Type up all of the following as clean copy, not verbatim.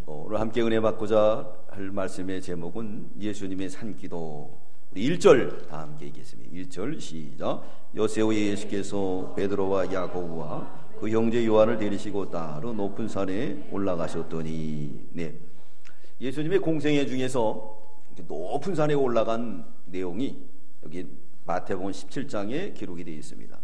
오늘 함께 은혜 받고자 할 말씀의 제목은 예수님의 산기도. 우리 1절 다 함께 읽겠습니다. 1절 시작. 여세오의 예수께서 베드로와 야고보와 그 형제 요한을 데리시고 따로 높은 산에 올라가셨더니. 네, 예수님의 공생애 중에서 높은 산에 올라간 내용이 여기 마태복음 17장에 기록이 되어 있습니다.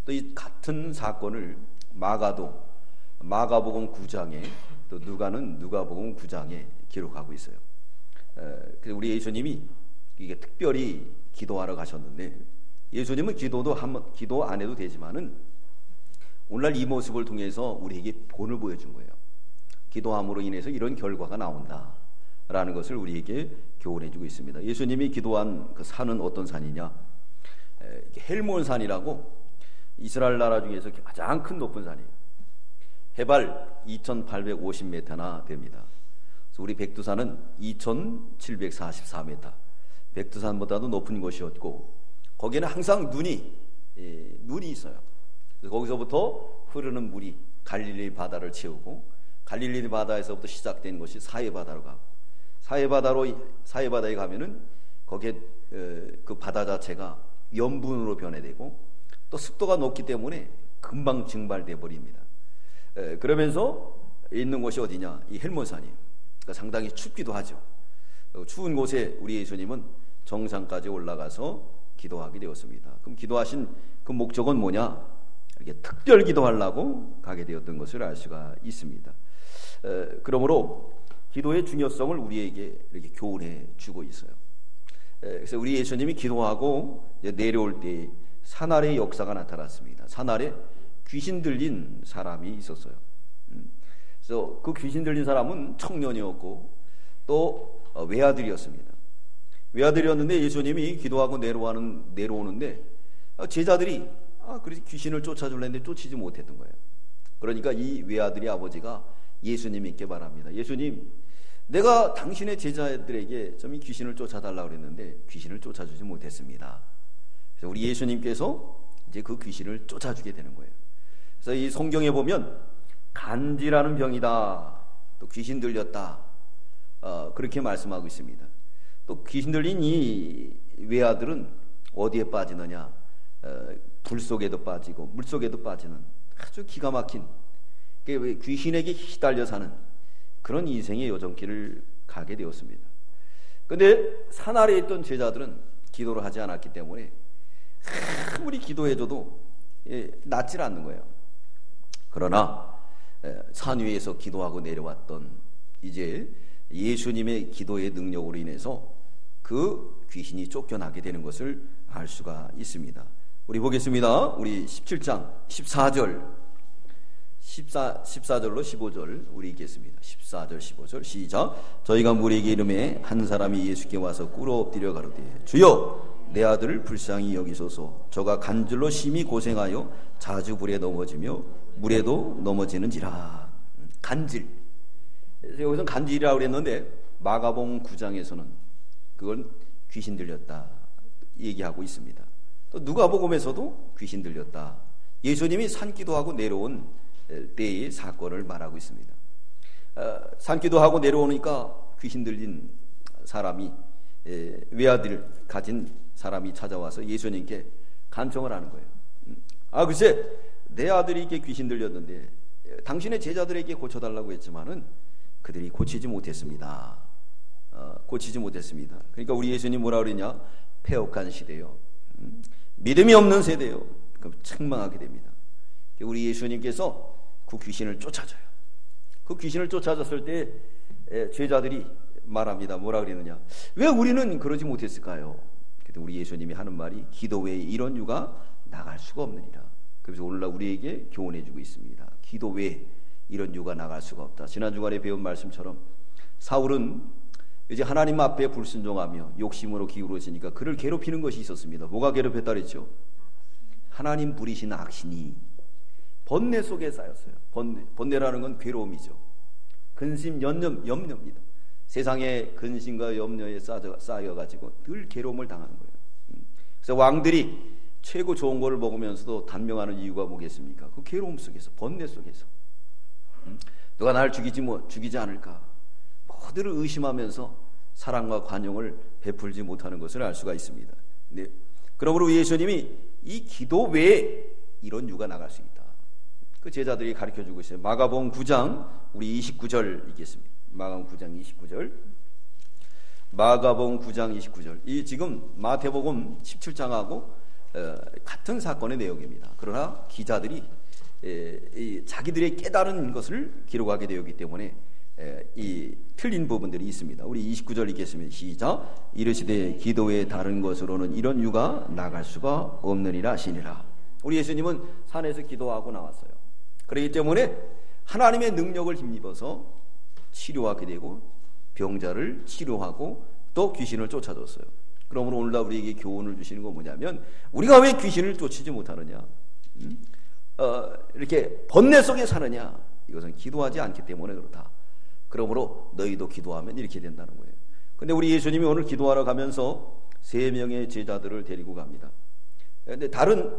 또 이 같은 사건을 마가복음 9장에, 또 누가는 누가복음 9장에 기록하고 있어요. 그래서 우리 예수님이 이게 특별히 기도하러 가셨는데, 예수님은 기도 안 해도 되지만은 오늘날 이 모습을 통해서 우리에게 본을 보여준 거예요. 기도함으로 인해서 이런 결과가 나온다라는 것을 우리에게 교훈해주고 있습니다. 예수님이 기도한 그 산은 어떤 산이냐? 헬몬산이라고 이스라엘 나라 중에서 가장 큰 높은 산이에요. 해발 2850m나 됩니다. 그래서 우리 백두산은 2744m, 백두산보다도 높은 곳이었고, 거기에는 항상 눈이 있어요. 그래서 거기서부터 흐르는 물이 갈릴리 바다를 채우고, 갈릴리 바다에서부터 시작된 것이 사해바다로 가고, 사해바다에 가면은 거기에 그 바다 자체가 염분으로 변해되고, 또 습도가 높기 때문에 금방 증발돼 버립니다. 그러면서 있는 곳이 어디냐? 이 헬몬산이에요. 그러니까 상당히 춥기도 하죠. 추운 곳에 우리 예수님은 정상까지 올라가서 기도하게 되었습니다. 그럼 기도하신 그 목적은 뭐냐? 이렇게 특별 기도하려고 가게 되었던 것을 알 수가 있습니다. 그러므로 기도의 중요성을 우리에게 이렇게 교훈해 주고 있어요. 그래서 우리 예수님이 기도하고 내려올 때 산 아래의 역사가 나타났습니다. 산 아래 귀신 들린 사람이 있었어요. 그래서 그 귀신 들린 사람은 청년이었고 또 외아들이었습니다. 외아들이었는데 예수님이 기도하고 내려오는데 제자들이 그래서 귀신을 쫓아주려는데 쫓이지 못했던 거예요. 그러니까 이 외아들의 아버지가 예수님께 말합니다. 예수님, 내가 당신의 제자들에게 좀 이 귀신을 쫓아달라고 그랬는데 귀신을 쫓아주지 못했습니다. 그래서 우리 예수님께서 이제 그 귀신을 쫓아주게 되는 거예요. 그래서 이 성경에 보면 간지라는 병이다, 또 귀신 들렸다, 그렇게 말씀하고 있습니다. 또 귀신 들린 이 외아들은 어디에 빠지느냐? 불 속에도 빠지고 물 속에도 빠지는 아주 기가 막힌, 귀신에게 휘달려 사는 그런 인생의 여정길을 가게 되었습니다. 그런데 산 아래에 있던 제자들은 기도를 하지 않았기 때문에 아무리 기도해줘도 낫질 않는 거예요. 그러나 산 위에서 기도하고 내려왔던 이제 예수님의 기도의 능력으로 인해서 그 귀신이 쫓겨나게 되는 것을 알 수가 있습니다. 우리 보겠습니다. 우리 17장 14절로 15절 우리 읽겠습니다. 14절 15절 시작. 저희가 무리에게 이름에 한 사람이 예수께 와서 꿇어 엎드려 가로되 주여 내 아들을 불쌍히 여기소서. 저가 간질로 심히 고생하여 자주 불에 넘어지며 물에도 넘어지는지라. 간질, 여기서 간질이라고 그랬는데 마가복음 9장에서는 그건 귀신 들렸다 얘기하고 있습니다. 또 누가복음에서도 귀신 들렸다, 예수님이 산기도하고 내려온 때의 사건을 말하고 있습니다. 산기도하고 내려오니까 귀신 들린 사람이, 외아들을 가진 사람이 찾아와서 예수님께 간청을 하는 거예요. 글쎄 내 아들이 이렇게 귀신 들렸는데 당신의 제자들에게 고쳐달라고 했지만은 그들이 고치지 못했습니다. 그러니까 우리 예수님 뭐라 그러냐? 패역한 시대요, 믿음이 없는 세대요. 그럼 책망하게 됩니다. 우리 예수님께서 그 귀신을 쫓아줘요. 그 귀신을 쫓아줬을 때 제자들이 말합니다. 뭐라 그랬느냐? 왜 우리는 그러지 못했을까요? 그때 우리 예수님이 하는 말이 기도 외에 이런 유가 나갈 수가 없느니라. 그래서 오늘날 우리에게 교훈해주고 있습니다. 기도 외에 이런 유가 나갈 수가 없다. 지난 주간에 배운 말씀처럼 사울은 이제 하나님 앞에 불순종하며 욕심으로 기울어지니까 그를 괴롭히는 것이 있었습니다. 뭐가 괴롭혔다 그랬죠? 하나님 부리신 악신이 번뇌 속에 쌓였어요. 번뇌라는 건 괴로움이죠. 근심, 염려입니다. 세상의 근심과 염려에 쌓여가지고 늘 괴로움을 당하는 거예요. 그래서 왕들이 최고 좋은 거를 먹으면서도 단명하는 이유가 뭐겠습니까? 그 괴로움 속에서, 번뇌 속에서. 누가 나를 죽이지 않을까? 모두를 의심하면서 사랑과 관용을 베풀지 못하는 것을 알 수가 있습니다. 네. 그러므로 우리 예수님이 이 기도 외에 이런 유가 나갈 수 있다. 그 제자들이 가르쳐주고 있어요. 마가복음 9장 우리 29절 읽겠습니다. 마가복음 9장 29절. 마가복음 9장 29절. 이 지금 마태복음 17장하고 같은 사건의 내용입니다. 그러나 기자들이 자기들의 깨달은 것을 기록하게 되었기 때문에 이 틀린 부분들이 있습니다. 우리 29절 읽겠습니다. 시작. 이르시되 기도 외에 다른 것으로는 이런 유가 나갈 수가 없느니라 하시니라. 우리 예수님은 산에서 기도하고 나왔어요. 그렇기 때문에 하나님의 능력을 힘입어서 치료하게 되고 병자를 치료하고 또 귀신을 쫓아줬어요. 그러므로 오늘날 우리에게 교훈을 주시는 건 뭐냐면 우리가 왜 귀신을 쫓지 못하느냐, 이렇게 번뇌 속에 사느냐, 이것은 기도하지 않기 때문에 그렇다. 그러므로 너희도 기도하면 이렇게 된다는 거예요. 근데 우리 예수님이 오늘 기도하러 가면서 3명의 제자들을 데리고 갑니다. 근데 다른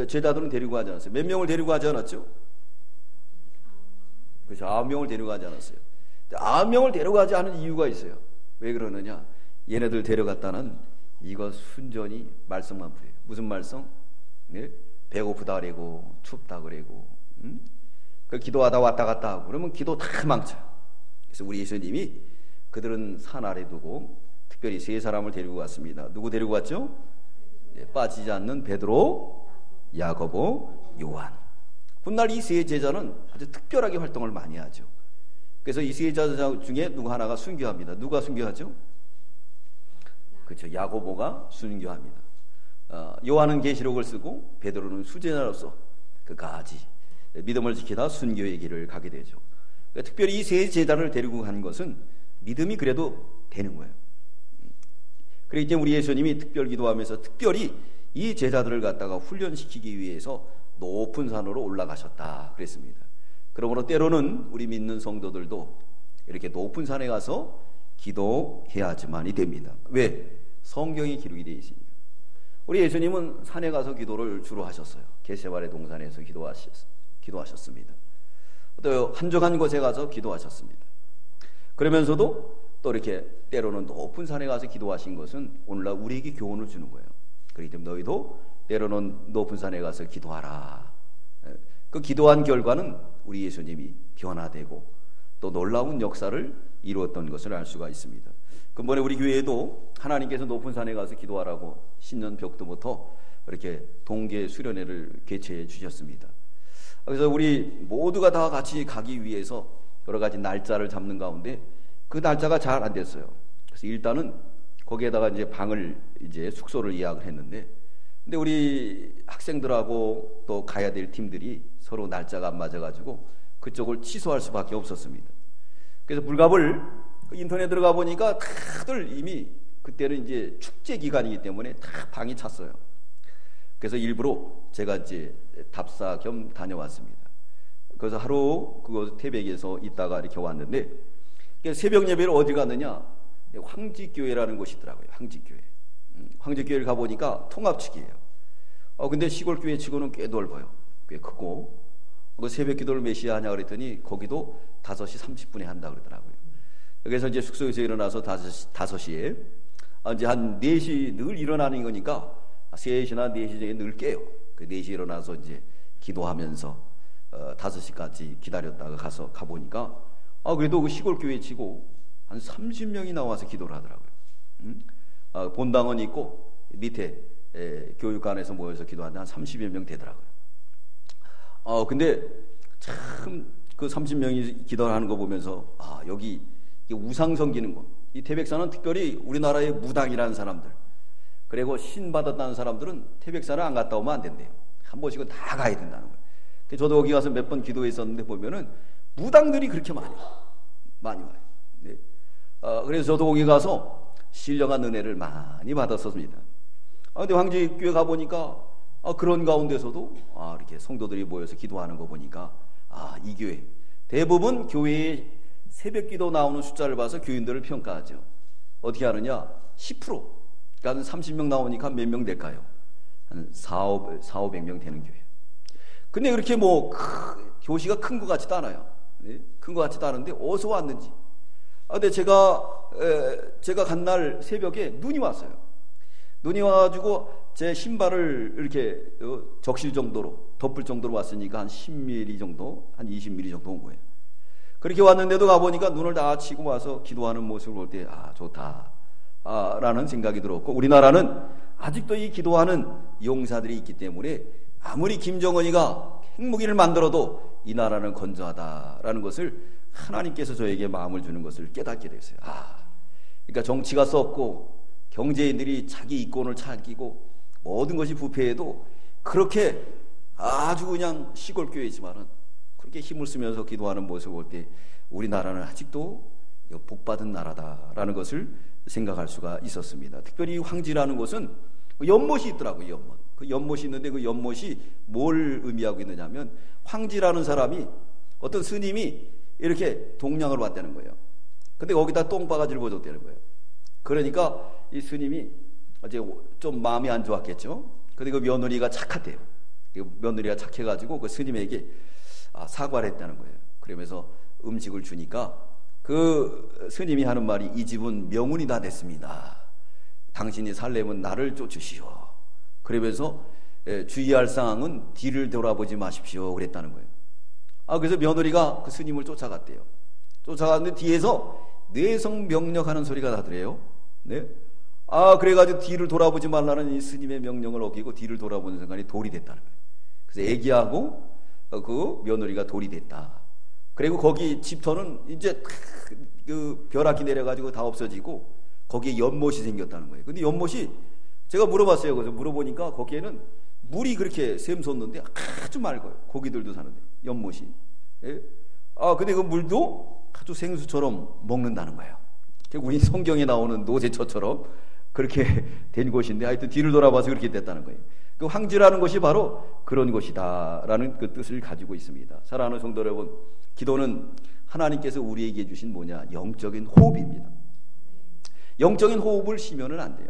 제자들은 데리고 가지 않았어요. 몇 명을 데리고 가지 않았죠? 그렇죠. 9명을 데리고 가지 않았어요. 9명을 데려가지 않은 이유가 있어요. 왜 그러느냐? 얘네들 데려갔다는 이거 순전히 말썽만 부려요. 무슨 말썽? 네? 배고프다 그러고 춥다 그러고, 그 기도하다 왔다 갔다 하고 그러면 기도 다 망쳐요. 그래서 우리 예수님이 그들은 산 아래 두고 특별히 3사람을 데리고 갔습니다. 누구 데리고 갔죠? 네, 빠지지 않는 베드로, 야고보, 요한. 훗날 이 3제자는 아주 특별하게 활동을 많이 하죠. 그래서 이 3제자 중에 누구 하나가 순교합니다. 누가 순교하죠? 그렇죠. 야고보가 순교합니다. 요한은 계시록을 쓰고 베드로는 수제자로서 그까지 믿음을 지키다 순교의 길을 가게 되죠. 그러니까 특별히 이 3제자를 데리고 간 것은 믿음이 그래도 되는 거예요. 그렇기 때문에 우리 예수님이 특별 기도하면서 특별히 이 제자들을 갖다가 훈련시키기 위해서 높은 산으로 올라가셨다 그랬습니다. 그러므로 때로는 우리 믿는 성도들도 이렇게 높은 산에 가서 기도해야지만이 됩니다. 왜? 성경이 기록이 되어 있으니까. 우리 예수님은 산에 가서 기도를 주로 하셨어요. 겟세마네 동산에서 기도하셨습니다. 또 한적한 곳에 가서 기도하셨습니다. 그러면서도 또 이렇게 때로는 높은 산에 가서 기도하신 것은 오늘날 우리에게 교훈을 주는 거예요. 그렇기 때문에 너희도 때로는 높은 산에 가서 기도하라. 그 기도한 결과는 우리 예수님이 변화되고 또 놀라운 역사를 이루었던 것을 알 수가 있습니다. 근본에 우리 교회에도 하나님께서 높은 산에 가서 기도하라고 신년 벽도부터 이렇게 동계 수련회를 개최해 주셨습니다. 그래서 우리 모두가 다 같이 가기 위해서 여러 가지 날짜를 잡는 가운데 그 날짜가 잘 안 됐어요. 그래서 일단은 거기에다가 이제 숙소를 예약을 했는데, 근데 우리 학생들하고 또 가야 될 팀들이 서로 날짜가 안 맞아가지고 그쪽을 취소할 수밖에 없었습니다. 그래서 불갑을 인터넷 들어가 보니까 다들 이미 그때는 이제 축제 기간이기 때문에 다 방이 찼어요. 그래서 일부러 제가 이제 답사 겸 다녀왔습니다. 그래서 하루 그곳 태백에서 있다가 이렇게 왔는데, 새벽 예배를 어디 갔느냐? 황지교회라는 곳이 있더라고요. 황지교회. 황지교회를 가보니까 통합측이에요. 근데 시골교회 치고는 꽤 넓어요. 꽤 크고. 그 새벽 기도를 몇 시에 하냐 그랬더니 거기도 5시 30분에 한다 그러더라고요. 그래서 이제 숙소에서 일어나서 5시에 이제 한 4시 늘 일어나는 거니까 3시나 4시 전에 늘 깨요. 그 4시에 일어나서 이제 기도하면서 5시까지 기다렸다가 가보니까 그래도 그 시골교회 치고 한 30명이 나와서 기도를 하더라고요. 본당은 있고 밑에 교육관에서 모여서 기도하는데 한 30여 명 되더라고요. 근데 참 그 30명이 기도를 하는 거 보면서 여기 우상 섬기는 거, 이 태백산은 특별히 우리나라의 무당이라는 사람들, 그리고 신 받았다는 사람들은 태백산을 안 갔다 오면 안 된대요. 한 번씩은 다 가야 된다는 거예요. 저도 거기 가서 몇 번 기도했었는데 보면은 무당들이 그렇게 많이 와요. 네. 그래서 저도 거기 가서 신령한 은혜를 많이 받았었습니다. 근데 황지교회 가보니까 그런 가운데서도 이렇게 성도들이 모여서 기도하는 거 보니까 이 교회 대부분 교회에 새벽 기도 나오는 숫자를 봐서 교인들을 평가하죠. 어떻게 하느냐? 10%. 그러니까 30명 나오니까 몇 명 될까요? 한 400명 되는 교회. 근데 그렇게 교시가 큰 것 같지도 않아요. 큰 것 같지도 않은데 어디서 왔는지. 근데 제가 간 날 새벽에 눈이 왔어요. 눈이 와가지고 제 신발을 이렇게 적실 정도로 덮을 정도로 왔으니까 한 10mm 정도, 한 20mm 정도 온 거예요. 그렇게 왔는데도 가보니까 눈을 다 치고 와서 기도하는 모습을 볼 때 좋다 라는 생각이 들었고, 우리나라는 아직도 이 기도하는 용사들이 있기 때문에 아무리 김정은이가 핵무기를 만들어도 이 나라는 건조하다라는 것을 하나님께서 저에게 마음을 주는 것을 깨닫게 됐어요. 그러니까 정치가 썩고 경제인들이 자기 이권을 찾기고 모든 것이 부패해도 그렇게 아주 그냥 시골 교회지만은 그렇게 힘을 쓰면서 기도하는 모습을 볼 때 우리나라는 아직도 복받은 나라다라는 것을 생각할 수가 있었습니다. 특별히 황지라는 것은 연못이 있더라고요. 연못. 그 연못이 있는데 그 연못이 뭘 의미하고 있느냐면, 황지라는 사람이, 어떤 스님이 이렇게 동양을 왔다는 거예요. 근데 거기다 똥바가지를 보여줬다는 거예요. 그러니까 이 스님이 이제 좀 마음이 안 좋았겠죠. 근데 그 며느리가 착하대요. 며느리가 착해가지고 그 스님에게 사과를 했다는 거예요. 그러면서 음식을 주니까 그 스님이 하는 말이, 이 집은 명운이 다 됐습니다. 당신이 살려면 나를 쫓으시오. 그러면서 주의할 사항은 뒤를 돌아보지 마십시오 그랬다는 거예요. 그래서 며느리가 그 스님을 쫓아갔대요. 쫓아갔는데 뒤에서 뇌성명령하는 소리가 나더래요. 네? 그래가지고 뒤를 돌아보지 말라는 이 스님의 명령을 어기고 뒤를 돌아보는 순간에 돌이 됐다는 거예요. 그래서 애기하고 그 며느리가 돌이 됐다. 그리고 거기 집터는 이제 그 벼락이 내려가지고 다 없어지고 거기에 연못이 생겼다는 거예요. 근데 연못이, 제가 물어봤어요. 그래서 물어보니까 거기에는 물이 그렇게 샘솟는데 아주 맑아요. 고기들도 사는데, 연못이. 예? 근데 그 물도 아주 생수처럼 먹는다는 거예요. 우리 성경에 나오는 노제처처럼 그렇게 된 곳인데, 하여튼 뒤를 돌아봐서 그렇게 됐다는 거예요. 그 황지라는 것이 바로 그런 것이다라는 그 뜻을 가지고 있습니다. 사랑하는 성도 여러분, 기도는 하나님께서 우리에게 주신 영적인 호흡입니다. 영적인 호흡을 쉬면은 안 돼요.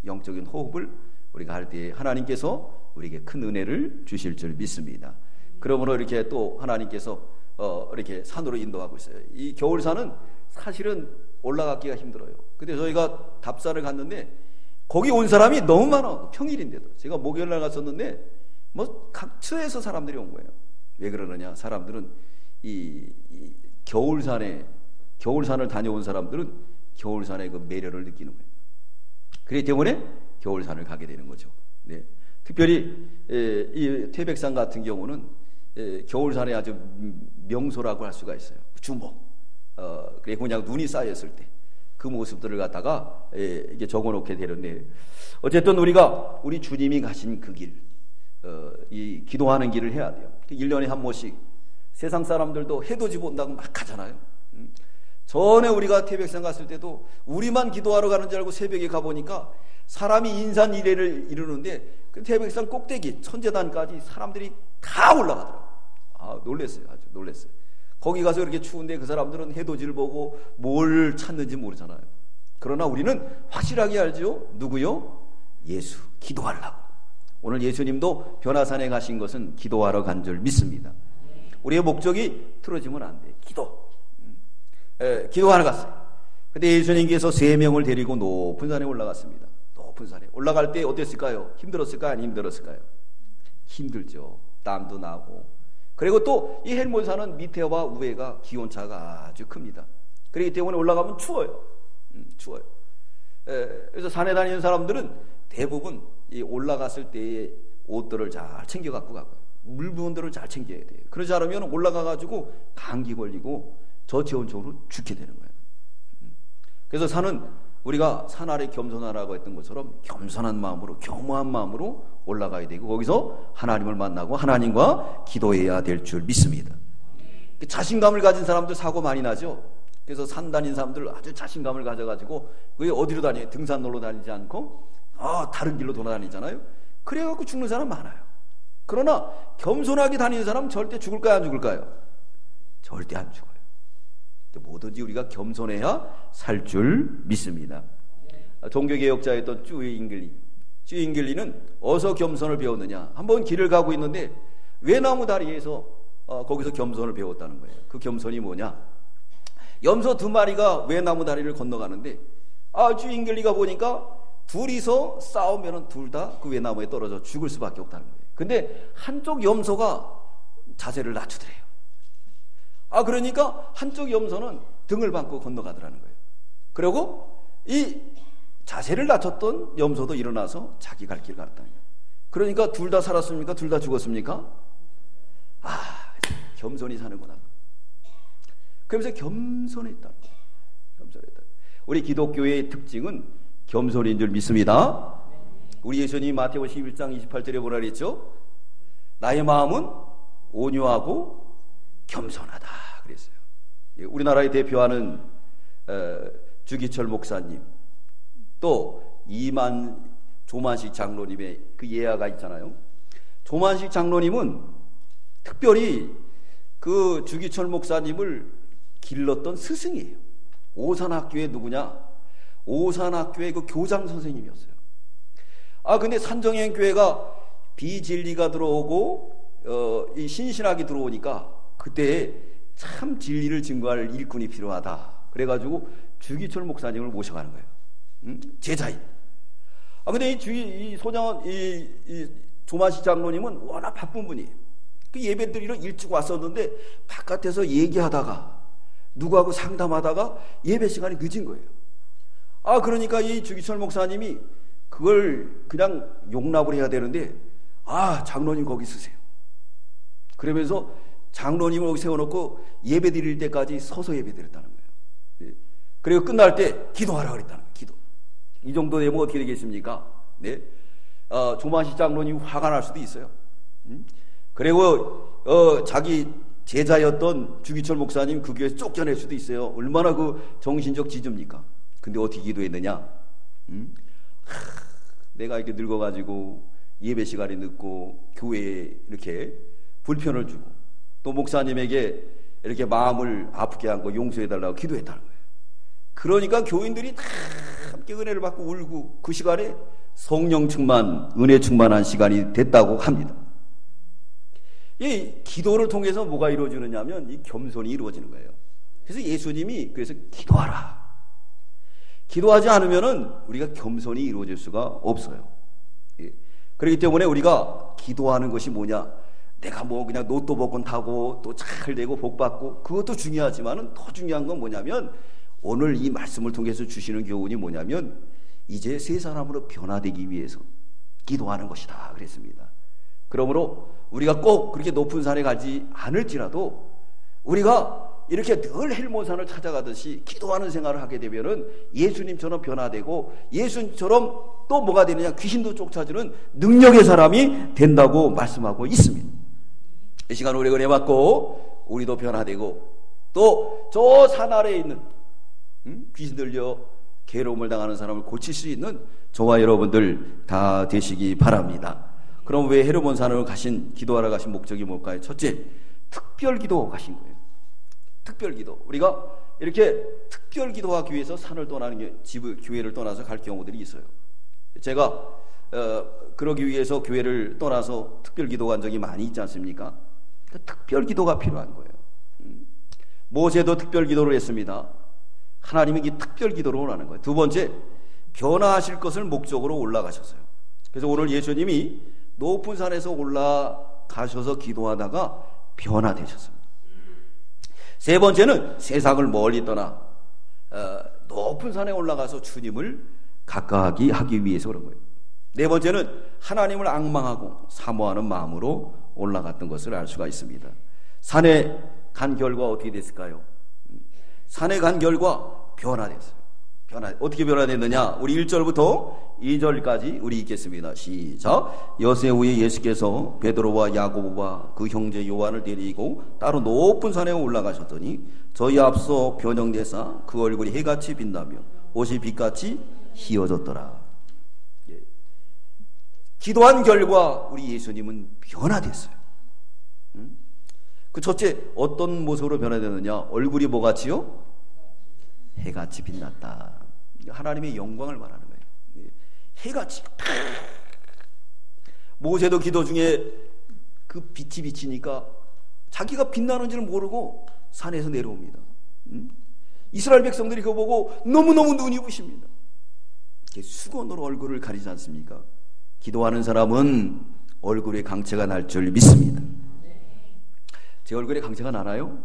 영적인 호흡을 우리가 할 때 하나님께서 우리에게 큰 은혜를 주실 줄 믿습니다. 그러므로 이렇게 또 하나님께서 이렇게 산으로 인도하고 있어요. 이 겨울산은 사실은 올라가기가 힘들어요. 근데 저희가 답산을 갔는데 거기 온 사람이 너무 많아. 평일인데도. 제가 목요일날 갔었는데 각처에서 사람들이 온 거예요. 왜 그러느냐? 사람들은 이 겨울산을 다녀온 사람들은 겨울산의 그 매력을 느끼는 거예요. 그렇기 때문에 겨울산을 가게 되는 거죠. 네. 특별히 이 태백산 같은 경우는 겨울산의 아주 명소라고 할 수가 있어요. 주목. 그리고 그냥 눈이 쌓였을 때 그 모습들을 갖다가 이게 적어놓게 되는데, 어쨌든 우리가 우리 주님이 가신 그 길, 이 기도하는 길을 해야 돼요. 1년에 한 번씩 세상 사람들도 해돋이 본다고 막 하잖아요. 전에 우리가 태백산 갔을 때도 우리만 기도하러 가는 줄 알고 새벽에 가보니까 사람이 인산 이래를 이루는데 그 태백산 꼭대기 천재단까지 사람들이 다 올라가더라고요. 놀랬어요. 아주 놀랬어요. 거기 가서 이렇게 추운데 그 사람들은 해돋이를 보고 뭘 찾는지 모르잖아요. 그러나 우리는 확실하게 알죠. 누구요? 예수. 기도하려고. 오늘 예수님도 변화산에 가신 것은 기도하러 간 줄 믿습니다. 우리의 목적이 틀어지면 안 돼. 기도하러 갔어요. 근데 예수님께서 3명을 데리고 높은 산에 올라갔습니다. 높은 산에 올라갈 때 어땠을까요? 힘들었을까요? 아니 힘들었을까요? 힘들죠. 땀도 나고. 그리고 또 이 헬몬산은 밑에와 위에가 기온차가 아주 큽니다. 그렇기 때문에 올라가면 추워요. 추워요. 그래서 산에 다니는 사람들은 대부분 이 올라갔을 때의 옷들을 잘 챙겨 갖고 가고요. 물 부은 들을 잘 챙겨야 돼요. 그러지 않으면 올라가가지고 감기 걸리고 저체온증으로 죽게 되는 거예요. 그래서 산은 우리가 산 아래 겸손하라고 했던 것처럼 겸손한 마음으로, 겸허한 마음으로 올라가야 되고, 거기서 하나님을 만나고 하나님과 기도해야 될 줄 믿습니다. 자신감을 가진 사람들 사고 많이 나죠. 그래서 산 다니는 사람들 아주 자신감을 가져가지고 왜 어디로 다녀요? 등산로로 다니지 않고 다른 길로 돌아다니잖아요. 그래갖고 죽는 사람 많아요. 그러나 겸손하게 다니는 사람은 절대 죽을까요? 안 죽을까요? 절대 안 죽어요. 뭐든지 우리가 겸손해야 살 줄 믿습니다. 종교개혁자였던 쭈잉글리는 어디서 겸손을 배웠느냐? 한번 길을 가고 있는데 외나무 다리에서 거기서 겸손을 배웠다는 거예요. 그 겸손이 뭐냐? 염소 두 마리가 외나무 다리를 건너가는데 주인들리가 보니까 둘이서 싸우면 둘 다 그 외나무에 떨어져 죽을 수밖에 없다는 거예요. 근데 한쪽 염소가 자세를 낮추더래요. 그러니까 한쪽 염소는 등을 받고 건너가더라는 거예요. 그리고 이 자세를 낮췄던 염소도 일어나서 자기 갈 길을 갔다는 거예요. 그러니까 둘 다 살았습니까? 둘 다 죽었습니까? 겸손히 사는구나. 그러면서 겸손했다는 거예요. 겸손했다. 우리 기독교의 특징은 겸손인 줄 믿습니다. 우리 예수님이 마태복음 11장 28절에 뭐라 그랬죠? 나의 마음은 온유하고 겸손하다 그랬어요. 우리나라에 대표하는 주기철 목사님, 또 조만식 장로님의 그 예화가 있잖아요. 조만식 장로님은 특별히 그 주기철 목사님을 길렀던 스승이에요. 오산학교의 누구냐? 오산학교의 그 교장 선생님이었어요. 근데 산정행교회가 비진리가 들어오고 이 신신학이 들어오니까 그때 참 진리를 증거할 일꾼이 필요하다. 그래가지고 주기철 목사님을 모셔가는 거예요. 제자인. 근데 이 조만식 장로님은 워낙 바쁜 분이에요. 그 예배 드리러 일찍 왔었는데 바깥에서 얘기하다가 누구하고 상담하다가 예배 시간이 늦은 거예요. 그러니까 이 주기철 목사님이 그걸 그냥 용납을 해야 되는데 장로님 거기 쓰세요. 그러면서 장로님을 거기 세워놓고 예배 드릴 때까지 서서 예배 드렸다는 거예요. 그리고 끝날 때 기도하라 그랬다는 거예요. 기도. 이 정도 되면 어떻게 되겠습니까? 네. 조만식 장로님 화가 날 수도 있어요. 그리고 자기 제자였던 주기철 목사님 그 교회에서 쫓겨낼 수도 있어요. 얼마나 그 정신적 지주입니까? 근데 어떻게 기도했느냐? 내가 이렇게 늙어가지고 예배 시간이 늦고 교회에 이렇게 불편을 주고 또 목사님에게 이렇게 마음을 아프게 한 거 용서해달라고 기도했다는 거예요. 그러니까 교인들이 다 함께 은혜를 받고 울고 그 시간에 성령 충만, 은혜 충만한 시간이 됐다고 합니다. 이 기도를 통해서 뭐가 이루어지느냐 하면 이 겸손이 이루어지는 거예요. 그래서 예수님이 그래서 기도하라. 기도하지 않으면은 우리가 겸손이 이루어질 수가 없어요. 그렇기 때문에 우리가 기도하는 것이 뭐냐? 내가 뭐 그냥 로또 복권 타고 또 잘 되고 복 받고 그것도 중요하지만은 더 중요한 건 뭐냐면 오늘 이 말씀을 통해서 주시는 교훈이 뭐냐면 이제 새 사람으로 변화되기 위해서 기도하는 것이다 그랬습니다. 그러므로 우리가 꼭 그렇게 높은 산에 가지 않을지라도 우리가 이렇게 늘 헬몬산을 찾아가듯이 기도하는 생활을 하게 되면은 예수님처럼 변화되고 예수님처럼 또 뭐가 되느냐? 귀신도 쫓아주는 능력의 사람이 된다고 말씀하고 있습니다. 이 시간 우리 은혜 받고 우리도 변화되고 또 저 산 아래에 있는 귀신 들려 괴로움을 당하는 사람을 고칠 수 있는 저와 여러분들 다 되시기 바랍니다. 그럼 왜 헤르몬산으로 기도하러 가신 목적이 뭘까요? 첫째, 특별기도 가신 거예요. 특별기도. 우리가 이렇게 특별기도하기 위해서 산을 떠나는 게 교회를 떠나서 갈 경우들이 있어요. 제가 그러기 위해서 교회를 떠나서 특별기도 간 적이 많이 있지 않습니까? 특별기도가 필요한 거예요. 모세도 특별기도를 했습니다. 하나님이 이 특별기도로 원하는 거예요. 두 번째, 변화하실 것을 목적으로 올라가셨어요. 그래서 오늘 예수님이 높은 산에서 올라가셔서 기도하다가 변화되셨습니다. 세 번째는 세상을 멀리 떠나 높은 산에 올라가서 주님을 가까이 하기 위해서 그런 거예요. 네 번째는 하나님을 앙망하고 사모하는 마음으로 올라갔던 것을 알 수가 있습니다. 산에 간 결과 어떻게 됐을까요? 산에 간 결과 변화됐어요. 어떻게 변화됐느냐? 우리 1절부터 2절까지 우리 읽겠습니다. 시작. 여세 후에 예수께서 베드로와 야고보와 그 형제 요한을 데리고 따로 높은 산에 올라가셨더니 저희 앞서 변형되사 그 얼굴이 해같이 빛나며 옷이 빛같이 희어졌더라. 예. 기도한 결과 우리 예수님은 변화됐어요. 그 첫째, 어떤 모습으로 변화되느냐? 얼굴이 뭐같이요? 해같이 빛났다. 하나님의 영광을 말하는 거예요. 해같이. 모세도 기도 중에 그 빛이 비치니까 자기가 빛나는지를 모르고 산에서 내려옵니다. 이스라엘 백성들이 그거 보고 너무너무 눈이 부십니다. 수건으로 얼굴을 가리지 않습니까? 기도하는 사람은 얼굴에 강체가 날 줄 믿습니다. 제 얼굴에 강체가 나나요?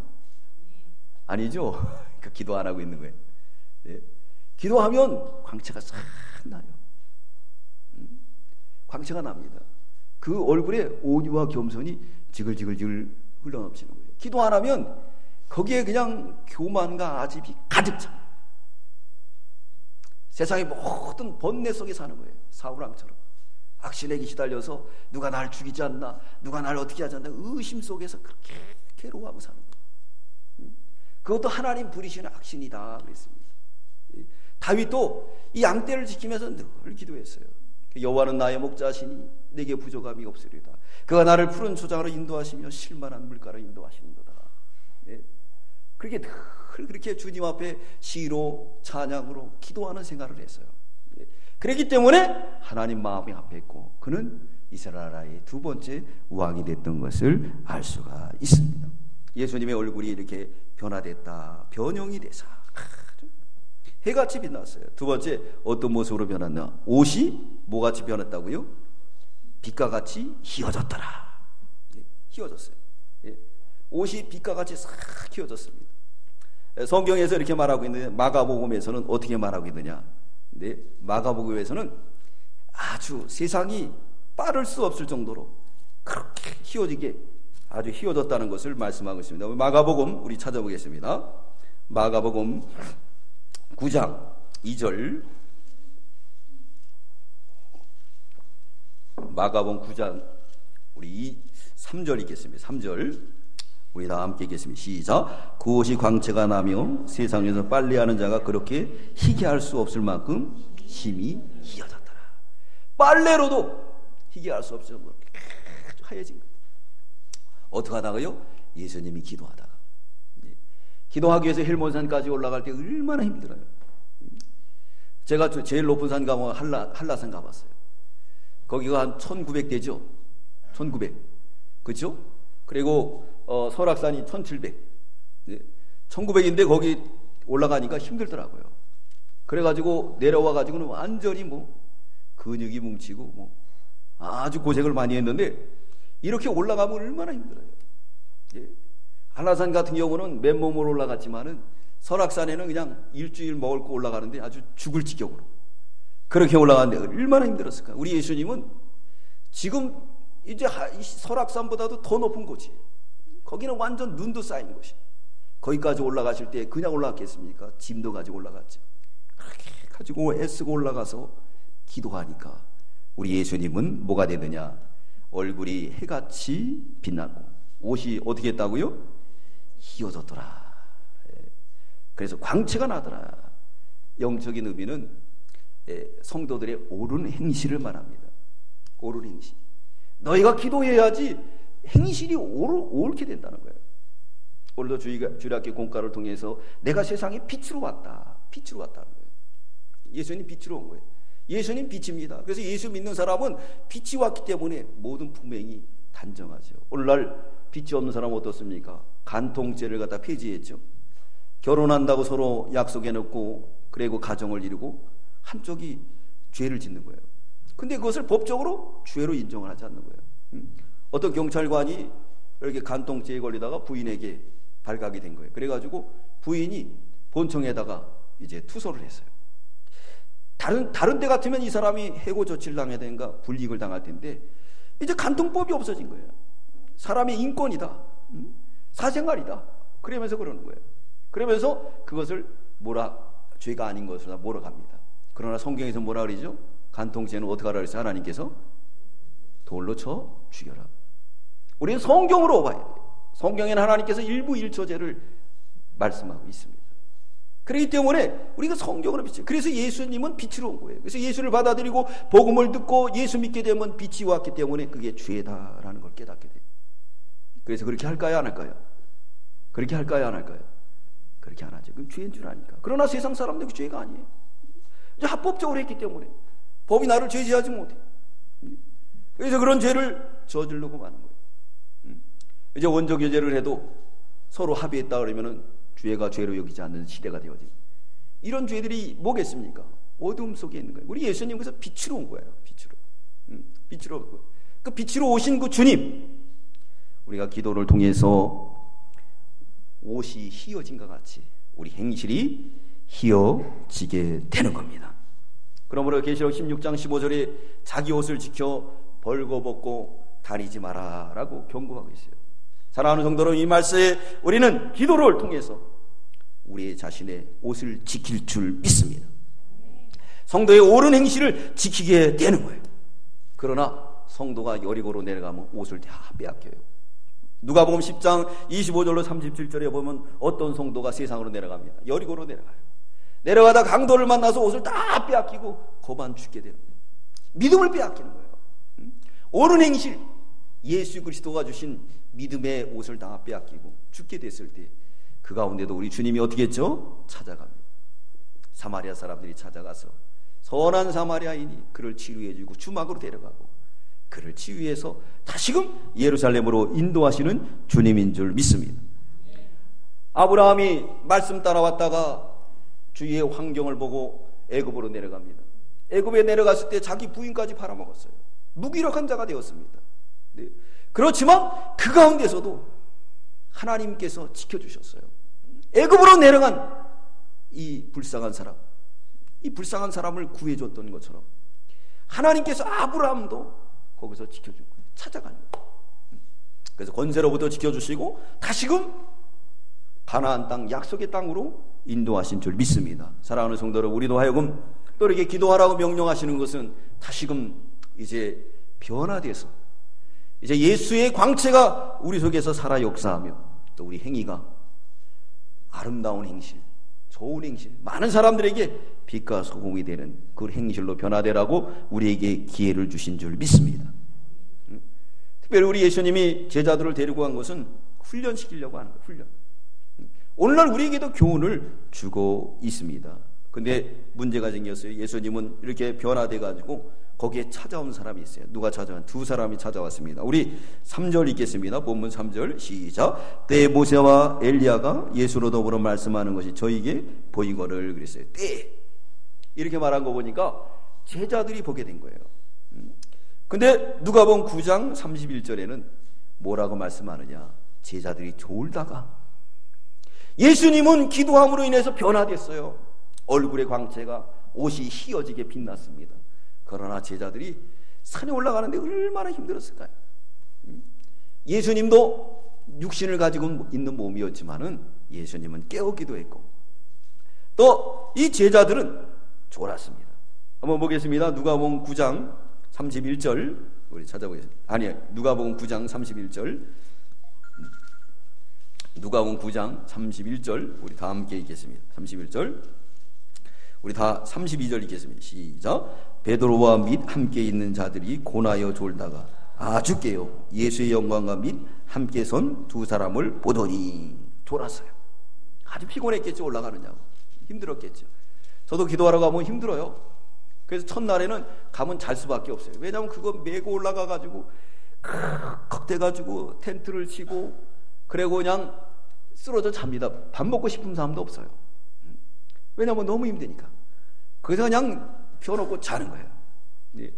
아니죠? 그러니까 기도 안 하고 있는 거예요. 네. 기도하면 광채가 싹 나요. 광채가 납니다. 그 얼굴에 온유와 겸손이 지글지글 흘러넘치는 거예요. 기도 안 하면 거기에 그냥 교만과 아집이 가득 차. 세상의 모든 번뇌 속에 사는 거예요. 사울왕처럼 악신에게 시달려서 누가 날 죽이지 않나, 누가 날 어떻게 하지 않나, 의심 속에서 그렇게 괴로워하고 사는 거예요. 그것도 하나님 부리시는 악신이다 그랬습니다. 다윗도 이 양떼를 지키면서 늘 기도했어요. 여호와는 나의 목자시니 내게 부족함이 없으리다. 그가 나를 푸른 초장으로 인도하시며 실만한 물가로 인도하시는도다. 네. 그렇게 늘 그렇게 주님 앞에 시로 찬양으로 기도하는 생활을 했어요. 네. 그렇기 때문에 하나님 마음이 앞했고 그는 이스라엘 나라의 두 번째 왕이 됐던 것을 알 수가 있습니다. 예수님의 얼굴이 이렇게 변화됐다, 변형이 되사 해같이 빛났어요. 두 번째, 어떤 모습으로 변했나? 옷이 뭐같이 변했다고요? 빛과 같이 휘어졌더라. 예, 휘어졌어요. 예, 옷이 빛과 같이 싹 휘어졌습니다. 성경에서 이렇게 말하고 있는데 마가복음에서는 어떻게 말하고 있느냐? 네, 마가복음에서는 아주 세상이 빠를 수 없을 정도로 그렇게 휘어지게 아주 휘어졌다는 것을 말씀하고 있습니다. 마가복음 우리 찾아보겠습니다. 마가복음 9장 2절, 마가복음 9장 우리 3절 읽겠습니다. 3절 우리 다 함께 읽겠습니다. 시작. 그 옷이 광채가 나며 세상에서 빨래하는 자가 그렇게 희게 할 수 없을 만큼 힘이 휘어졌더라. 빨래로도 희게 할 수 없을 정도로 하얘진 거예요. 어떻게 하다가요? 예수님이 기도하다가. 기도하기 위해서 헬몬산까지 올라갈 때 얼마나 힘들어요. 제가 제일 높은 산 가면 한라산 가봤어요. 거기가 한 1900대죠. 1900. 그렇죠? 그리고 설악산이 1700. 네. 1900인데 거기 올라가니까 힘들더라고요. 그래가지고 내려와가지고는 완전히 근육이 뭉치고 아주 고생을 많이 했는데 이렇게 올라가면 얼마나 힘들어요. 네. 한라산 같은 경우는 맨몸으로 올라갔지만은 설악산에는 그냥 일주일 먹을 거 올라가는데 아주 죽을 지경으로 그렇게 올라가는데 얼마나 힘들었을까. 우리 예수님은 지금 이제 설악산보다도 더 높은 곳이에요. 거기는 완전 눈도 쌓인 곳이에요. 거기까지 올라가실 때 그냥 올라갔겠습니까? 짐도 가지고 올라갔죠. 그렇게 가지고 애쓰고 올라가서 기도하니까 우리 예수님은 뭐가 되느냐? 얼굴이 해같이 빛나고 옷이 어떻게 했다고요? 휘어졌더라. 그래서 광채가 나더라. 영적인 의미는 성도들의 옳은 행실을 말합니다. 옳은 행실. 너희가 기도해야지 행실이 옳게 된다는 거예요. 오늘도 주일학교 공과를 통해서 내가 세상에 빛으로 왔다. 빛으로 왔다는 거예요. 예수님 빛으로 온 거예요. 예수님 빛입니다. 그래서 예수 믿는 사람은 빛이 왔기 때문에 모든 분명히 단정하죠. 오늘날 빛이 없는 사람은 어떻습니까? 간통죄를 갖다 폐지했죠. 결혼한다고 서로 약속해놓고 그리고 가정을 이루고 한쪽이 죄를 짓는 거예요. 근데 그것을 법적으로 죄로 인정을 하지 않는 거예요. 어떤 경찰관이 이렇게 간통죄에 걸리다가 부인에게 발각이 된 거예요. 그래가지고 부인이 본청에다가 이제 투서를 했어요. 다른 데 같으면 이 사람이 해고 조치를 당해야 되는가 불이익을 당할 텐데 이제 간통법이 없어진 거예요. 사람의 인권이다. 사생활이다. 그러면서 그러는 거예요. 그러면서 그것을 죄가 아닌 것으로 몰아갑니다. 그러나 성경에서 뭐라 그러죠? 간통죄는 어떻게 하라 그랬어요? 하나님께서 돌로 쳐 죽여라. 우리는 성경으로 봐야 돼요. 성경에는 하나님께서 일부 일처죄를 말씀하고 있습니다. 그렇기 때문에 우리가 성경으로 빛을. 그래서 예수님은 빛으로 온 거예요. 그래서 예수를 받아들이고 복음을 듣고 예수 믿게 되면 빛이 왔기 때문에 그게 죄다라는 걸 깨닫게 돼요. 그래서 그렇게 할까요? 안 할까요? 그렇게 할까요? 안 할까요? 그렇게 안 하죠. 그럼 죄인 줄 아니까. 그러나 세상 사람들 그 죄가 아니에요. 이제 합법적으로 했기 때문에 법이 나를 죄지하지 못해. 그래서 그런 죄를 저지르고 마는 거예요. 이제 원조 교제를 해도 서로 합의했다 그러면은 죄가 죄로 여기지 않는 시대가 되어지고, 이런 죄들이 뭐겠습니까? 어둠 속에 있는 거예요. 우리 예수님께서 빛으로 온 거예요. 빛으로 온 거예요. 그 빛으로 오신 그 주님, 우리가 기도를 통해서 옷이 휘어진 것 같이 우리 행실이 휘어지게 되는 겁니다. 그러므로 계시록 16장 15절에 자기 옷을 지켜 벌거벗고 다니지 마라 라고 경고하고 있어요. 사랑하는 성도는, 이 말씀에 우리는 기도를 통해서 우리 자신의 옷을 지킬 줄 믿습니다. 성도의 옳은 행실을 지키게 되는 거예요. 그러나 성도가 여리고로 내려가면 옷을 다 빼앗겨요. 누가복음 10장 25절로 37절에 보면 어떤 성도가 세상으로 내려갑니다. 여리고로 내려가요. 내려가다 강도를 만나서 옷을 다 빼앗기고 거반 죽게 되는 거예요. 믿음을 빼앗기는 거예요. 옳은 행실, 예수 그리스도가 주신 믿음의 옷을 다 빼앗기고 죽게 됐을 때, 그 가운데도 우리 주님이 어떻게 했죠? 찾아갑니다. 사마리아 사람들이 찾아가서 선한 사마리아인이 그를 치유해주고 주막으로 데려가고, 그를 치유해서 다시금 예루살렘으로 인도하시는 주님인 줄 믿습니다. 아브라함이 말씀 따라왔다가 주위의 환경을 보고 애굽으로 내려갑니다. 애굽에 내려갔을 때 자기 부인까지 팔아먹었어요. 무기력한 자가 되었습니다. 네. 그렇지만 그 가운데서도 하나님께서 지켜주셨어요. 애굽으로 내려간 이 불쌍한 사람, 이 불쌍한 사람을 구해줬던 것처럼 하나님께서 아브라함도 거기서 지켜준 거예요. 찾아가는 거예요. 그래서 권세로부터 지켜주시고 다시금 가나안 땅, 약속의 땅으로 인도하신 줄 믿습니다. 사랑하는 성도들, 우리도 하여금 또 이렇게 기도하라고 명령하시는 것은 다시금 이제 변화돼서 이제 예수의 광채가 우리 속에서 살아 역사하며, 또 우리 행위가 아름다운 행실, 좋은 행실, 많은 사람들에게 빛과 소금이 되는 그 행실로 변화되라고 우리에게 기회를 주신 줄 믿습니다. 특별히 우리 예수님이 제자들을 데리고 간 것은 훈련시키려고 하는 거예요. 훈련. 오늘날 우리에게도 교훈을 주고 있습니다. 근데 문제가 생겼어요. 예수님은 이렇게 변화돼가지고 거기에 찾아온 사람이 있어요. 누가 찾아온? 두 사람이 찾아왔습니다. 우리 3절 읽겠습니다. 본문 3절 시작. 때에 모세와 엘리야가 예수로 더불어 말씀하는 것이 저에게 보이거를 그랬어요. 때, 이렇게 말한 거 보니까 제자들이 보게 된 거예요. 근데 누가복음 9장 31절에는 뭐라고 말씀하느냐? 제자들이 졸다가, 예수님은 기도함으로 인해서 변화됐어요. 얼굴의 광채가, 옷이 휘어지게 빛났습니다. 그러나 제자들이 산에 올라가는데 얼마나 힘들었을까요? 예수님도 육신을 가지고 있는 몸이었지만은 예수님은 깨우기도 했고, 또 이 제자들은 졸았습니다. 한번 보겠습니다. 누가복음 9장 31절 우리 찾아보겠습니다. 아니요, 누가복음 9장 31절, 누가복음 9장 31절 우리 다 함께 읽겠습니다. 31절 우리 다 32절 읽겠습니다. 시작. 베드로와 및 함께 있는 자들이 고나여 졸다가 아주 깨어 예수의 영광과 및 함께 선 두 사람을 보더니 졸았어요. 아주 피곤했겠죠. 올라가느냐고 힘들었겠죠. 저도 기도하러 가면 힘들어요. 그래서 첫날에는 가면 잘 수밖에 없어요. 왜냐하면 그거 메고 올라가가지고 컥대가지고 텐트를 치고 그리고 그냥 쓰러져 잡니다. 밥 먹고 싶은 사람도 없어요. 왜냐하면 너무 힘드니까. 그래서 그냥 펴놓고 자는 거예요. 예.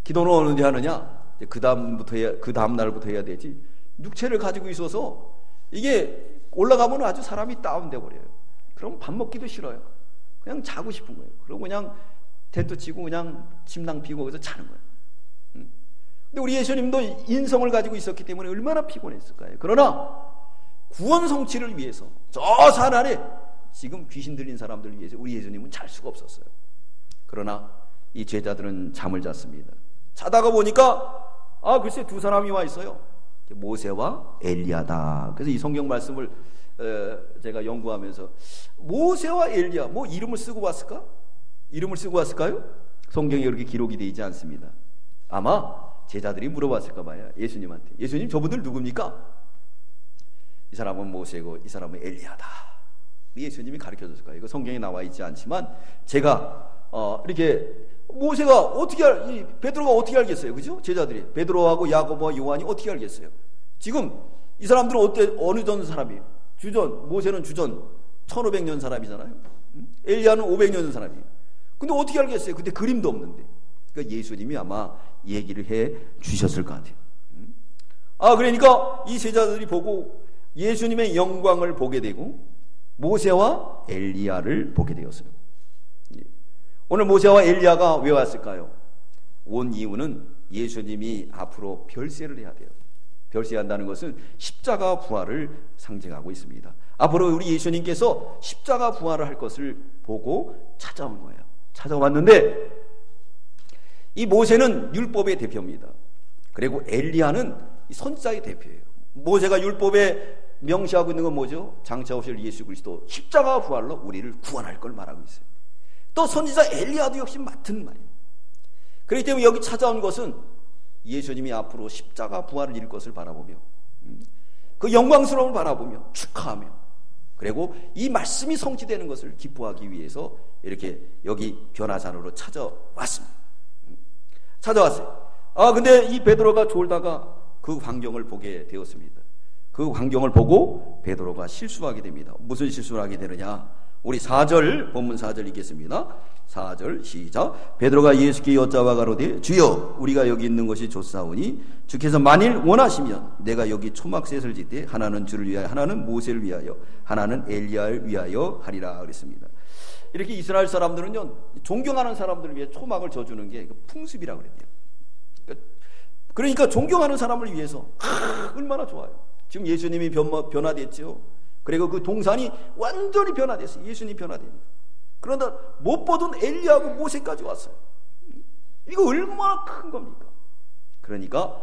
기도는 언제 하느냐? 그 다음 날부터 해야 되지. 육체를 가지고 있어서 이게 올라가면 아주 사람이 다운돼 버려요. 그럼 밥 먹기도 싫어요. 그냥 자고 싶은 거예요. 그리고 그냥 텐트 치고 그냥 침낭 피고 거기서 자는 거예요. 근데 우리 예수님도 인성을 가지고 있었기 때문에 얼마나 피곤했을까요? 그러나 구원 성취를 위해서 저 산 아래 지금 귀신 들린 사람들을 위해서 우리 예수님은 잘 수가 없었어요. 그러나 이 제자들은 잠을 잤습니다. 자다가 보니까 글쎄 두 사람이 와 있어요. 모세와 엘리야다. 그래서 이 성경 말씀을 제가 연구하면서 모세와 엘리야 뭐 이름을 쓰고 왔을까? 이름을 쓰고 왔을까요? 성경에 그렇게 기록이 되어 있지 않습니다. 아마 제자들이 물어봤을까 봐요. 예수님한테. 예수님 저분들 누굽니까? 이 사람은 모세고 이 사람은 엘리야다. 예수님이 가르쳐줬을 거예요. 이거 성경에 나와 있지 않지만 제가 이렇게 모세가 베드로가 어떻게 알겠어요? 그죠? 제자들이 베드로하고 야고보와 요한이 어떻게 알겠어요? 지금 이 사람들은 어느 전 사람이에요? 주전, 모세는 주전 1500년 사람이잖아요. 엘리야는 500년 전 사람이에요. 근데 어떻게 알겠어요? 그때 그림도 없는데. 그러니까 예수님이 아마 얘기를 해 주셨을 것 같아요. 그러니까 이 제자들이 보고 예수님의 영광을 보게 되고 모세와 엘리야를 보게 되었어요. 오늘 모세와 엘리야가 왜 왔을까요? 온 이유는 예수님이 앞으로 별세를 해야 돼요. 별세한다는 것은 십자가 부활을 상징하고 있습니다. 앞으로 우리 예수님께서 십자가 부활을 할 것을 보고 찾아온 거예요. 찾아왔는데 이 모세는 율법의 대표입니다. 그리고 엘리야는 선지자의 대표예요. 모세가 율법에 명시하고 있는 건 뭐죠? 장차 오실 예수 그리스도 십자가 부활로 우리를 구원할 걸 말하고 있어요. 또 선지자 엘리야도 역시 맡은 말이에요. 그렇기 때문에 여기 찾아온 것은 예수님이 앞으로 십자가 부활을 이룰 것을 바라보며 그 영광스러움을 바라보며 축하하며 그리고 이 말씀이 성취되는 것을 기뻐하기 위해서 이렇게 여기 변화산으로 찾아왔습니다. 근데 이 베드로가 졸다가 그 광경을 보게 되었습니다. 그 광경을 보고 베드로가 실수하게 됩니다. 무슨 실수를 하게 되느냐? 우리 4절 본문 4절 읽겠습니다. 4절 시작. 베드로가 예수께 여짜와 가로되 주여 우리가 여기 있는 것이 좋사오니 주께서 만일 원하시면 내가 여기 초막셋을 짓되 하나는 주를 위하여 하나는 모세를 위하여 하나는 엘리야를 위하여 하리라 그랬습니다. 이렇게 이스라엘 사람들은요 존경하는 사람들을 위해 초막을 져주는 게 풍습이라고 그랬대요. 그러니까 존경하는 사람을 위해서 얼마나 좋아요. 지금 예수님이 변화됐죠. 그리고 그 동산이 완전히 변화됐어요. 예수님이 변화됩니다. 그런데 못 보던 엘리야하고 모세까지 왔어요. 이거 얼마나 큰 겁니까? 그러니까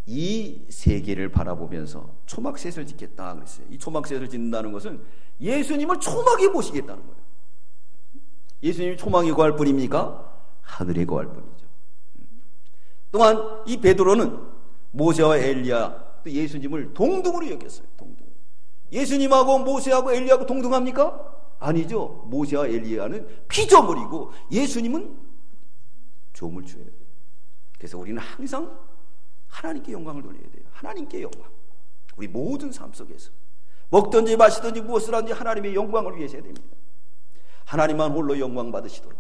이 세계를 바라보면서 초막셋을 짓겠다 그랬어요. 이 초막셋을 짓는다는 것은 예수님을 초막에 모시겠다는 거예요. 예수님이 초막에 거할 뿐입니까? 하늘에 거할 뿐이죠. 또한 이 베드로는 모세와 엘리야 또 예수님을 동등으로 여겼어요. 동등. 예수님하고 모세하고 엘리야하고 동등합니까? 아니죠. 모세와 엘리야는 피조물이고 예수님은 조물주예요. 그래서 우리는 항상 하나님께 영광을 돌려야 돼요. 하나님께 영광. 우리 모든 삶 속에서 먹든지 마시든지 무엇을 하든지 하나님의 영광을 위해서 해야 됩니다. 하나님만 홀로 영광 받으시도록.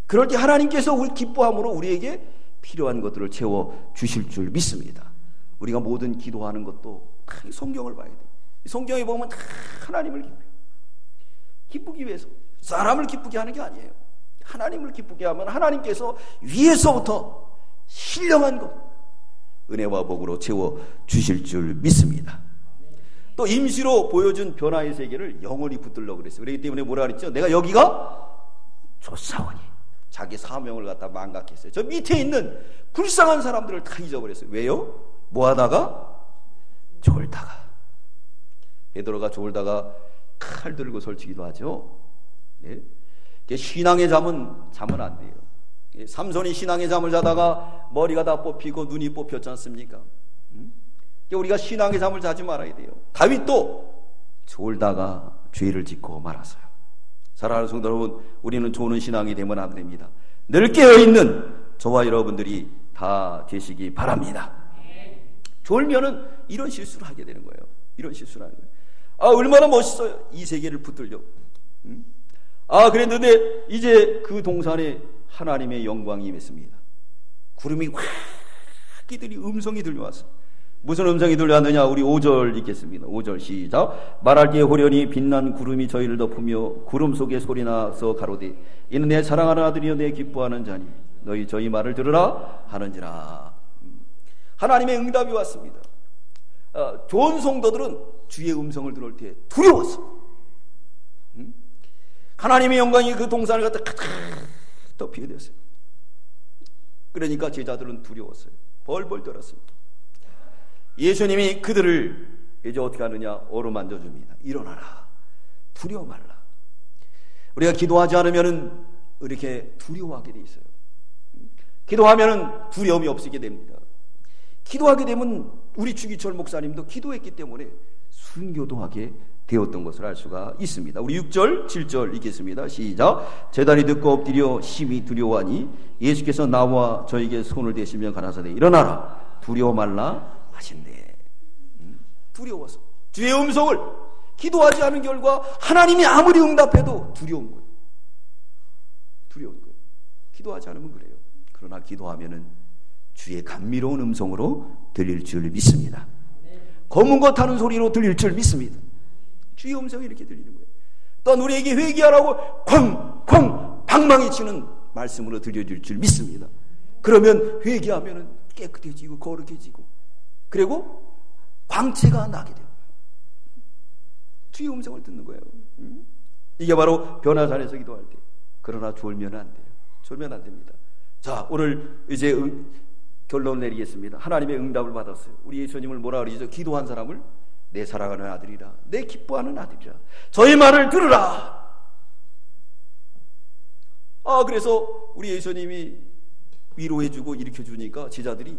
그럴 때 하나님께서 우리 기뻐함으로 우리에게 필요한 것들을 채워 주실 줄 믿습니다. 우리가 모든 기도하는 것도 다 성경을 봐야 돼요. 성경에 보면 다 하나님을 기쁘기 위해서 사람을 기쁘게 하는 게 아니에요. 하나님을 기쁘게 하면 하나님께서 위에서부터 신령한 것 은혜와 복으로 채워 주실 줄 믿습니다. 또 임시로 보여준 변화의 세계를 영원히 붙들려고 그랬어요. 그렇기 때문에 뭐라 그랬죠? 내가 여기가 좋사오니 자기 사명을 갖다 망각했어요. 저 밑에 있는 불쌍한 사람들을 다 잊어버렸어요. 왜요? 뭐 하다가? 졸다가. 베드로가 졸다가 칼 들고 설치기도 하죠. 네? 신앙의 잠은 안 돼요. 삼손이 신앙의 잠을 자다가 머리가 다 뽑히고 눈이 뽑혔지 않습니까? 우리가 신앙의 잠을 자지 말아야 돼요. 다윗도 졸다가 죄를 짓고 말았어요. 사랑하는 성도 여러분, 우리는 조는 신앙이 되면 안 됩니다. 늘 깨어있는 저와 여러분들이 다 되시기 바랍니다. 졸면은 이런 실수를 하게 되는 거예요. 이런 실수를 하는 거예요. 얼마나 멋있어요. 이 세계를 붙들려. 그랬는데 이제 그 동산에 하나님의 영광이 임했습니다. 구름이 확 끼들이 음성이 들려왔어요. 무슨 음성이 들려왔느냐? 우리 5절 읽겠습니다. 5절 시작. 말할 때에 호련히 빛난 구름이 저희를 덮으며 구름 속에 소리나서 가로되 이는 내 사랑하는 아들이여 내 기뻐하는 자니 너희 저희 말을 들으라 하는지라. 하나님의 응답이 왔습니다. 좋은 성도들은 주의 음성을 들을 때 두려웠어. 하나님의 영광이 그 동산을 갖다 가득 덮이게 되었어요. 그러니까 제자들은 두려웠어요. 벌벌 떨었습니다. 예수님이 그들을 이제 어떻게 하느냐? 어루만져 줍니다. 일어나라. 두려워 말라. 우리가 기도하지 않으면 이렇게 두려워하게 돼 있어요. 기도하면 두려움이 없게 됩니다. 기도하게 되면 우리 주기철 목사님도 기도했기 때문에 순교도 하게 되었던 것을 알 수가 있습니다. 우리 6절 7절 읽겠습니다. 시작. 제자들이 듣고 엎드려 심히 두려워하니 예수께서 나와 저에게 손을 대시며 가라사대 일어나라 두려워 말라 하신대. 두려워서 주의 음성을 기도하지 않은 결과 하나님이 아무리 응답해도 두려운 거예요. 두려운 거예요. 기도하지 않으면 그래요. 그러나 기도하면은 주의 감미로운 음성으로 들릴 줄 믿습니다. 검은 것 하는 소리로 들릴 줄 믿습니다. 주의 음성이 이렇게 들리는 거예요. 또한 우리에게 회개하라고 쾅쾅 방망이 치는 말씀으로 들려줄 줄 믿습니다. 그러면 회개하면은 깨끗해지고 거룩해지고 그리고 광채가 나게 돼요. 주의 음성을 듣는 거예요. 이게 바로 변화산에서 기도할 때. 그러나 졸면 안 돼요. 졸면 안 됩니다. 자, 오늘 이제 결론 내리겠습니다. 하나님의 응답을 받았어요. 우리 예수님을 뭐라 그러죠? 기도한 사람을 내 사랑하는 아들이라, 내 기뻐하는 아들이라, 저의 말을 들으라. 그래서 우리 예수님이 위로해주고 일으켜주니까 제자들이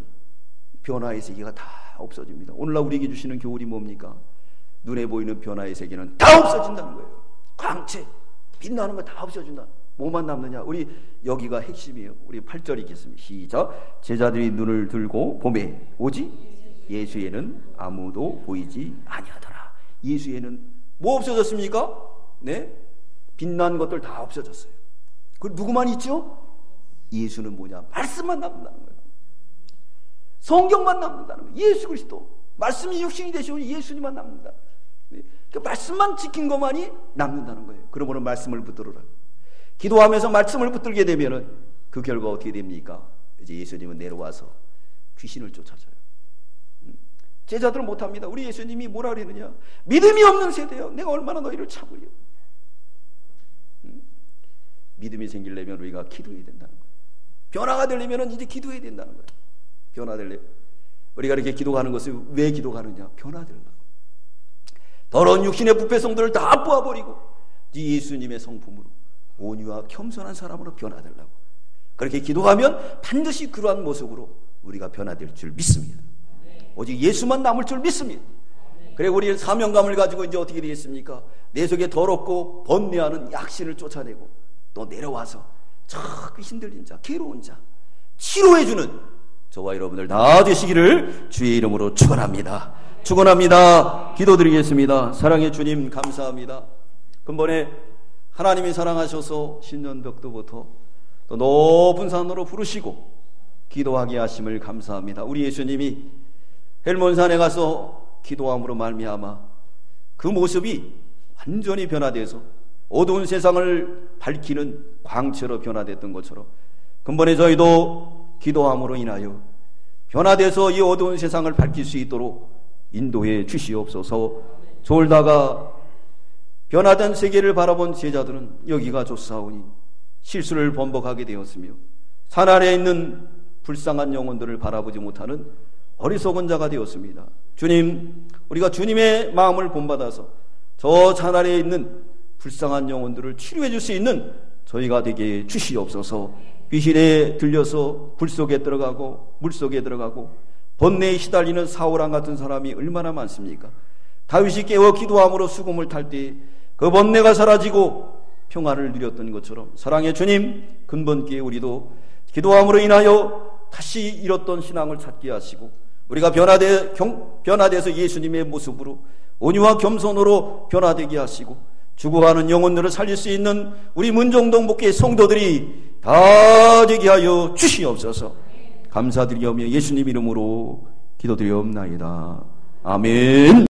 변화의 세계가 다 없어집니다. 오늘날 우리에게 주시는 교훈이 뭡니까? 눈에 보이는 변화의 세계는 다 없어진다는 거예요. 광채, 빛나는 거 다 없어진다. 뭐만 남느냐? 우리 여기가 핵심이에요. 우리 8절 읽겠습니다. 시작. 제자들이 눈을 들고 보매 오직 예수에는 아무도 보이지 아니하더라. 예수에는 뭐 없어졌습니까? 네, 빛난 것들 다 없어졌어요. 그 누구만 있죠? 예수는 뭐냐? 말씀만 남는다는 거예요. 성경만 남는다는 거예요. 예수 그리스도 말씀이 육신이 되시오니 예수님만 남는다. 그 말씀만 지킨 것만이 남는다는 거예요. 그러므로 말씀을 붙들어라. 기도하면서 말씀을 붙들게 되면은 그 결과 어떻게 됩니까? 이제 예수님은 내려와서 귀신을 쫓아줘요. 제자들은 못합니다. 우리 예수님이 뭐라 그랬느냐? 믿음이 없는 세대요. 내가 얼마나 너희를 참으려. 믿음이 생기려면 우리가 기도해야 된다는 거예요. 변화가 되려면 이제 기도해야 된다는 거예요. 변화되려. 우리가 이렇게 기도하는 것을 왜 기도하느냐? 변화되려고. 더러운 육신의 부패성들을 다 뽑아버리고 예수님의 성품으로 온유와 겸손한 사람으로 변화되려고. 그렇게 기도하면 반드시 그러한 모습으로 우리가 변화될 줄 믿습니다. 오직 예수만 남을 줄 믿습니다. 그리고 우리는 사명감을 가지고 이제 어떻게 되겠습니까? 내 속에 더럽고 번뇌하는 약신을 쫓아내고 또 내려와서 저 힘들린 자, 괴로운 자 치료해주는 저와 여러분들 다 되시기를 주의 이름으로 축원합니다. 축원합니다. 기도드리겠습니다. 사랑의 주님 감사합니다. 근본에 하나님이 사랑하셔서 신년벽도부터 또 높은 산으로 부르시고 기도하게 하심을 감사합니다. 우리 예수님이 헬몬산에 가서 기도함으로 말미암아 그 모습이 완전히 변화돼서 어두운 세상을 밝히는 광채로 변화됐던 것처럼 근본에 저희도 기도함으로 인하여 변화돼서 이 어두운 세상을 밝힐 수 있도록 인도해 주시옵소서. 졸다가 변화된 세계를 바라본 제자들은 여기가 좋사오니 실수를 번복하게 되었으며 산 아래에 있는 불쌍한 영혼들을 바라보지 못하는 어리석은 자가 되었습니다. 주님, 우리가 주님의 마음을 본받아서 저 산 아래에 있는 불쌍한 영혼들을 치료해 줄 수 있는 저희가 되게 주시옵소서. 귀신에 들려서 불 속에 들어가고 물 속에 들어가고 번뇌에 시달리는 사울왕 같은 사람이 얼마나 많습니까? 다윗이 깨어 기도함으로 수금을 탈 때 그 번뇌가 사라지고 평화를 누렸던 것처럼 사랑의 주님, 근본기에 우리도 기도함으로 인하여 다시 잃었던 신앙을 찾게 하시고 우리가 변화돼서 예수님의 모습으로 온유와 겸손으로 변화되게 하시고 죽어가는 영혼들을 살릴 수 있는 우리 문정동 목회 성도들이 다 되게 하여 주시옵소서. 감사드리오며 예수님 이름으로 기도드리옵나이다. 아멘.